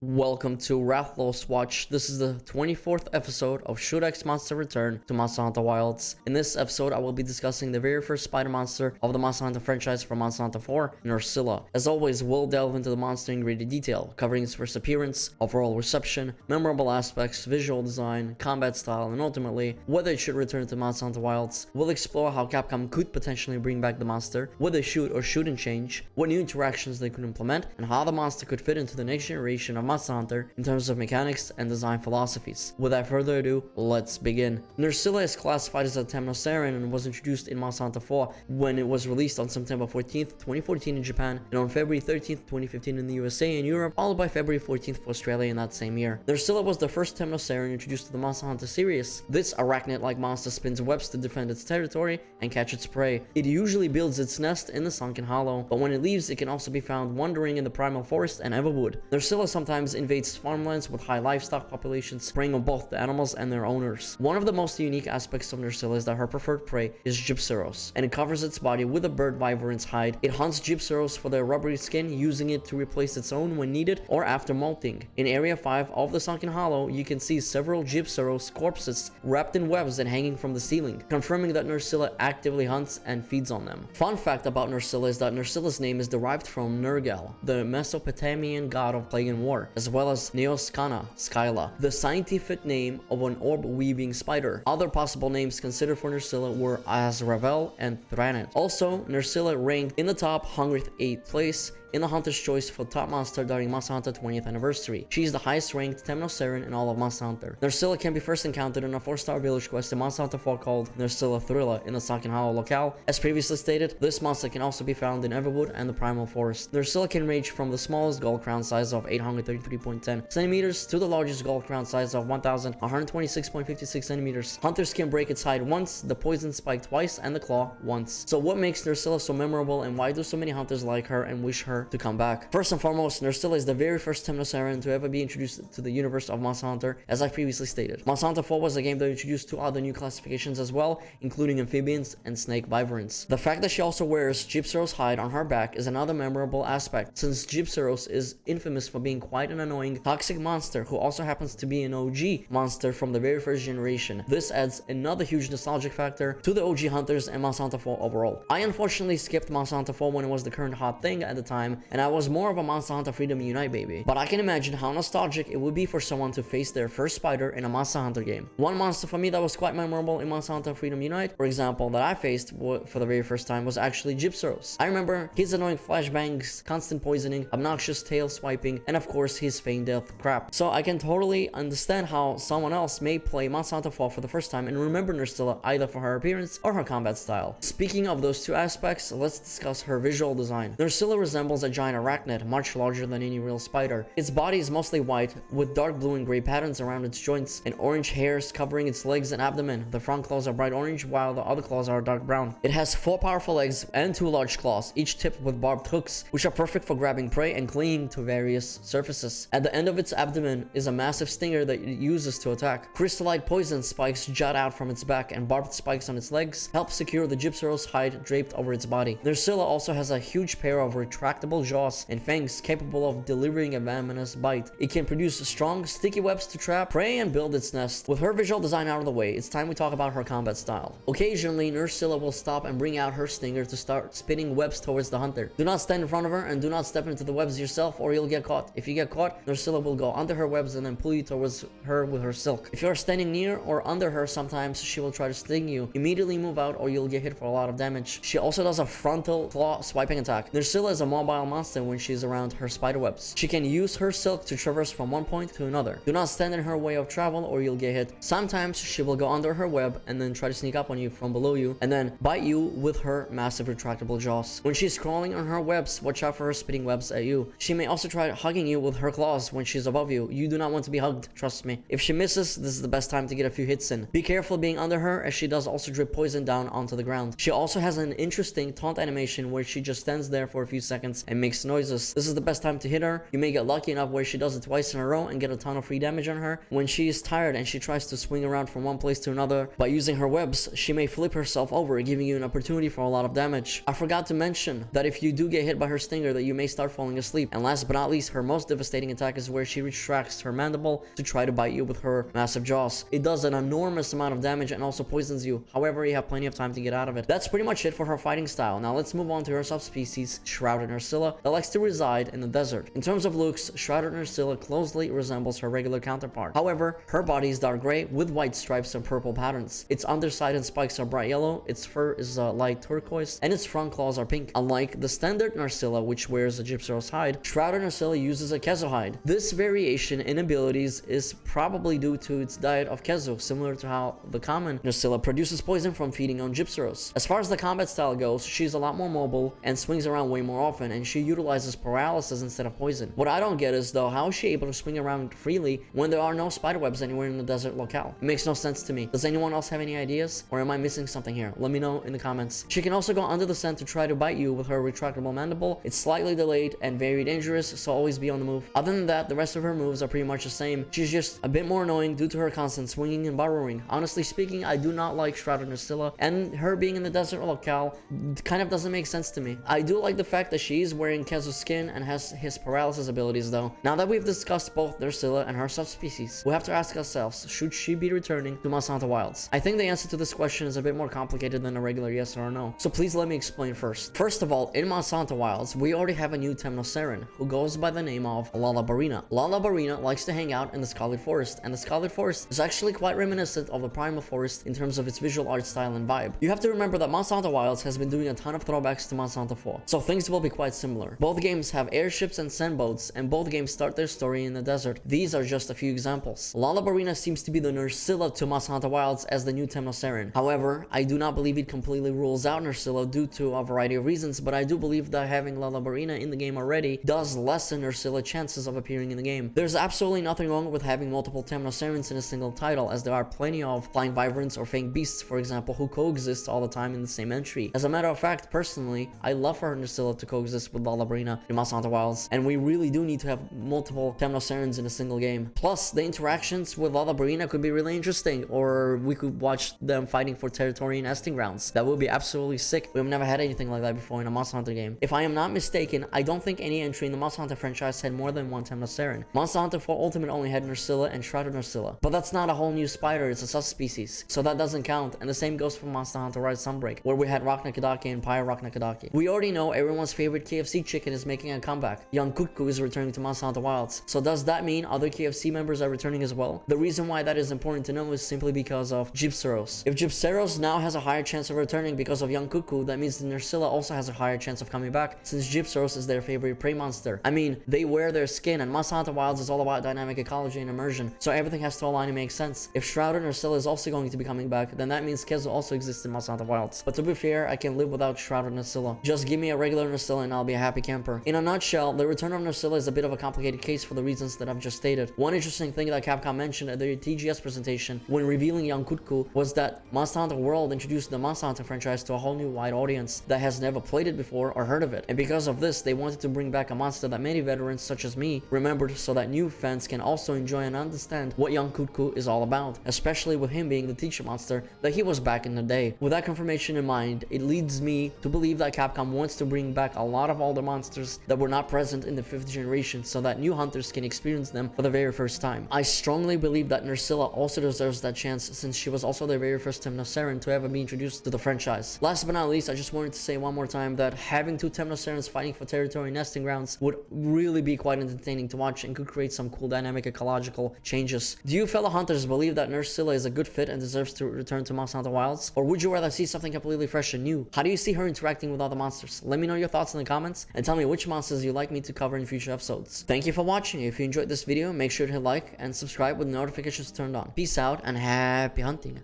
Welcome to Rathalos Watch. This is the 24th episode of Should X Monster Return to Monster Hunter Wilds. In this episode, I will be discussing the very first spider monster of the Monster Hunter franchise from Monster Hunter 4, Nerscylla. As always, we'll delve into the monster in greater detail, covering its first appearance, overall reception, memorable aspects, visual design, combat style, and ultimately, whether it should return to Monster Hunter Wilds. We'll explore how Capcom could potentially bring back the monster, what they should or shouldn't change, what new interactions they could implement, and how the monster could fit into the next generation of Monster Hunter in terms of mechanics and design philosophies. Without further ado, let's begin. Nerscylla is classified as a Temnoceran and was introduced in Monster Hunter 4 when it was released on September 14th, 2014 in Japan, and on February 13th, 2015 in the USA and Europe, followed by February 14th for Australia in that same year. Nerscylla was the first Temnoceran introduced to the Monster Hunter series. This arachnid-like monster spins webs to defend its territory and catch its prey. It usually builds its nest in the sunken hollow, but when it leaves, it can also be found wandering in the primal forest and everwood. Nerscylla sometimes invades farmlands with high livestock populations, preying on both the animals and their owners. One of the most unique aspects of Nerscylla is that her preferred prey is Gypceros, and it covers its body with a bird wyvern's hide. It hunts Gypceros for their rubbery skin, using it to replace its own when needed or after molting. In Area 5 of the Sunken Hollow, you can see several Gypceros corpses wrapped in webs and hanging from the ceiling, confirming that Nerscylla actively hunts and feeds on them. Fun fact about Nerscylla is that Nerscylla's name is derived from Nergal, the Mesopotamian god of plague and war, as well as Neoscana, Skyla, the scientific name of an orb-weaving spider. Other possible names considered for Nerscylla were Azravel and Thranit. Also, Nerscylla ranked in the top 108th place in the Hunter's Choice for Top Monster during Monster Hunter 20th Anniversary. She is the highest ranked Temnoceran in all of Monster Hunter. Nerscylla can be first encountered in a 4-star village quest in Monster Hunter 4 called Nerscylla Thrilla in the Sunken Hollow locale. As previously stated, this monster can also be found in Everwood and the Primal Forest. Nerscylla can range from the smallest gold crown size of 833.10 centimeters to the largest gold crown size of 1126.56 centimeters. Hunters can break its hide once, the poison spike twice, and the claw once. So what makes Nerscylla so memorable, and why do so many hunters like her and wish her to come back? First and foremost, Nerscylla is the very first Temnoceran to ever be introduced to the universe of Monster Hunter, as I previously stated. Monster Hunter 4 was a game that introduced 2 other new classifications as well, including amphibians and snake wyverns. The fact that she also wears Gypceros hide on her back is another memorable aspect, since Gypceros is infamous for being quite an annoying, toxic monster who also happens to be an OG monster from the very first generation. This adds another huge nostalgic factor to the OG hunters and Monster Hunter 4 overall. I unfortunately skipped Monster Hunter 4 when it was the current hot thing at the time, and I was more of a Monster Hunter Freedom Unite baby. But I can imagine how nostalgic it would be for someone to face their first spider in a Monster Hunter game. One monster for me that was quite memorable in Monster Hunter Freedom Unite, for example, that I faced for the very first time was actually Gypceros. I remember his annoying flashbangs, constant poisoning, obnoxious tail swiping, and of course his feigned death crap. So I can totally understand how someone else may play Monster Hunter 4 for the first time and remember Nerscylla either for her appearance or her combat style. Speaking of those two aspects, let's discuss her visual design. Nerscylla resembles a giant arachnid, much larger than any real spider. Its body is mostly white, with dark blue and gray patterns around its joints, and orange hairs covering its legs and abdomen. The front claws are bright orange, while the other claws are dark brown. It has 4 powerful legs and 2 large claws, each tipped with barbed hooks, which are perfect for grabbing prey and clinging to various surfaces. At the end of its abdomen is a massive stinger that it uses to attack. Crystallite poison spikes jut out from its back, and barbed spikes on its legs help secure the Gypceros hide draped over its body. Nerscylla also has a huge pair of retractable jaws and fangs capable of delivering a venomous bite. It can produce strong, sticky webs to trap prey and build its nest. With her visual design out of the way, it's time we talk about her combat style. Occasionally, Nerscylla will stop and bring out her stinger to start spinning webs towards the hunter. Do not stand in front of her and do not step into the webs yourself or you'll get caught. If you get caught, Nerscylla will go under her webs and then pull you towards her with her silk. If you are standing near or under her, sometimes she will try to sting you. Immediately move out or you'll get hit for a lot of damage. She also does a frontal claw swiping attack. Nerscylla is a mobile monster when she's around her spiderwebs. She can use her silk to traverse from one point to another. Do not stand in her way of travel or you'll get hit. Sometimes she will go under her web and then try to sneak up on you from below you and then bite you with her massive retractable jaws. When she's crawling on her webs, watch out for her spitting webs at you. She may also try hugging you with her claws when she's above you. You do not want to be hugged, trust me. If she misses, this is the best time to get a few hits in. Be careful being under her, as she does also drip poison down onto the ground. She also has an interesting taunt animation where she just stands there for a few seconds and makes noises. This is the best time to hit her. You may get lucky enough where she does it twice in a row and get a ton of free damage on her. When she is tired and she tries to swing around from one place to another by using her webs, she may flip herself over, giving you an opportunity for a lot of damage. I forgot to mention that if you do get hit by her stinger, that you may start falling asleep. And last but not least, her most devastating attack is where she retracts her mandible to try to bite you with her massive jaws. It does an enormous amount of damage and also poisons you. However, you have plenty of time to get out of it. That's pretty much it for her fighting style. Now let's move on to her subspecies, Shrouded Nerscylla, that likes to reside in the desert. In terms of looks, Shrouded Nerscylla closely resembles her regular counterpart. However, her body is dark gray with white stripes and purple patterns. Its underside and spikes are bright yellow, its fur is light turquoise, and its front claws are pink. Unlike the standard Nerscylla, which wears a Gypceros hide, Shrouded Nerscylla uses a Kezo hide. This variation in abilities is probably due to its diet of Kezo, similar to how the common Nerscylla produces poison from feeding on Gypceros. As far as the combat style goes, she's a lot more mobile and swings around way more often, and she utilizes paralysis instead of poison. What I don't get is though, how is she able to swing around freely when there are no spiderwebs anywhere in the desert locale? It makes no sense to me. Does anyone else have any ideas? Or am I missing something here? Let me know in the comments. She can also go under the sand to try to bite you with her retractable mandible. It's slightly delayed and very dangerous, so always be on the move. Other than that, the rest of her moves are pretty much the same. She's just a bit more annoying due to her constant swinging and burrowing. Honestly speaking, I do not like Shrouded Nerscylla, and her being in the desert locale kind of doesn't make sense to me. I do like the fact that she is wearing Kezo's skin and has his paralysis abilities though. Now that we've discussed both Nerscylla and her subspecies, we have to ask ourselves, should she be returning to Monster Hunter Wilds? I think the answer to this question is a bit more complicated than a regular yes or no, so please let me explain first. First of all, in Monster Hunter Wilds, we already have a new Temnoceran who goes by the name of Lalabarina. Lalabarina likes to hang out in the Scarlet Forest, and the Scarlet Forest is actually quite reminiscent of the Primal Forest in terms of its visual art style and vibe. You have to remember that Monster Hunter Wilds has been doing a ton of throwbacks to Monster Hunter 4, so things will be quite similar. Both games have airships and sand boats, and both games start their story in the desert. These are just a few examples. Lalabarina seems to be the Nerscylla to Monster Hunter Wilds as the new Temnoceran. However, I do not believe it completely rules out Nerscylla due to a variety of reasons, but I do believe that having Lalabarina in the game already does lessen Nerscylla's chances of appearing in the game. There's absolutely nothing wrong with having multiple Temnocerans in a single title, as there are plenty of flying wyverns or fanged beasts, for example, who coexist all the time in the same entry. As a matter of fact, personally, I love for Nerscylla to coexist with Lalabarina in Monster Hunter Wilds, and we really do need to have multiple Temnocerans in a single game. Plus, the interactions with Lalabarina could be really interesting, or we could watch them fighting for territory and nesting grounds. That would be absolutely sick. We've never had anything like that before in a Monster Hunter game. If I am not mistaken, I don't think any entry in the Monster Hunter franchise had more than one Temnoceran. Monster Hunter 4 Ultimate only had Nerscylla and Shrouded Nerscylla, but that's not a whole new spider, it's a subspecies, so that doesn't count. And the same goes for Monster Hunter Rise Sunbreak, where we had Raknakadaki and Pyraknakadaki. We already know everyone's favorite KFC chicken is making a comeback. Young Kutku is returning to Monster Hunter Wilds, so does that mean other KFC members are returning as well? The reason why that is important to know is simply because of Gypceros. If Gypceros now has a higher chance of returning because of Young Kutku, that means the Nerscylla also has a higher chance of coming back, since Gypceros is their favorite prey monster. I mean, they wear their skin, and Monster Hunter Wilds is all about dynamic ecology and immersion, so everything has to align and make sense. If Shrouded Nerscylla is also going to be coming back, then that means Kezo also exists in Monster Hunter Wilds. But to be fair, I can live without Shrouded Nerscylla. Just give me a regular Nerscylla and I'll be a happy camper. In a nutshell, the return of Nerscylla is a bit of a complicated case for the reasons that I've just stated. One interesting thing that Capcom mentioned at their TGS presentation when revealing Young Kutku was that Monster Hunter World introduced the Monster Hunter franchise to a whole new wide audience that has never played it before or heard of it. And because of this, they wanted to bring back a monster that many veterans such as me remembered, so that new fans can also enjoy and understand what Young Kutku is all about, especially with him being the teacher monster that he was back in the day. With that confirmation in mind, it leads me to believe that Capcom wants to bring back a lot of older monsters that were not present in the 5th generation, so that new hunters can experience them for the very first time. I strongly believe that Nerscylla also deserves that chance, since she was also the very first Temnoceran to ever be introduced to the franchise. Last but not least, I just wanted to say one more time that having two Temnocerans fighting for territory and nesting grounds would really be quite entertaining to watch and could create some cool dynamic ecological changes. Do you fellow hunters believe that Nerscylla is a good fit and deserves to return to Monster Hunter Wilds? Or would you rather see something completely fresh and new? How do you see her interacting with other monsters? Let me know your thoughts in the comments and tell me which monsters you'd like me to cover in future episodes. Thank you for watching. If you enjoyed this video, make sure to hit like and subscribe with notifications turned on. Peace out and happy hunting.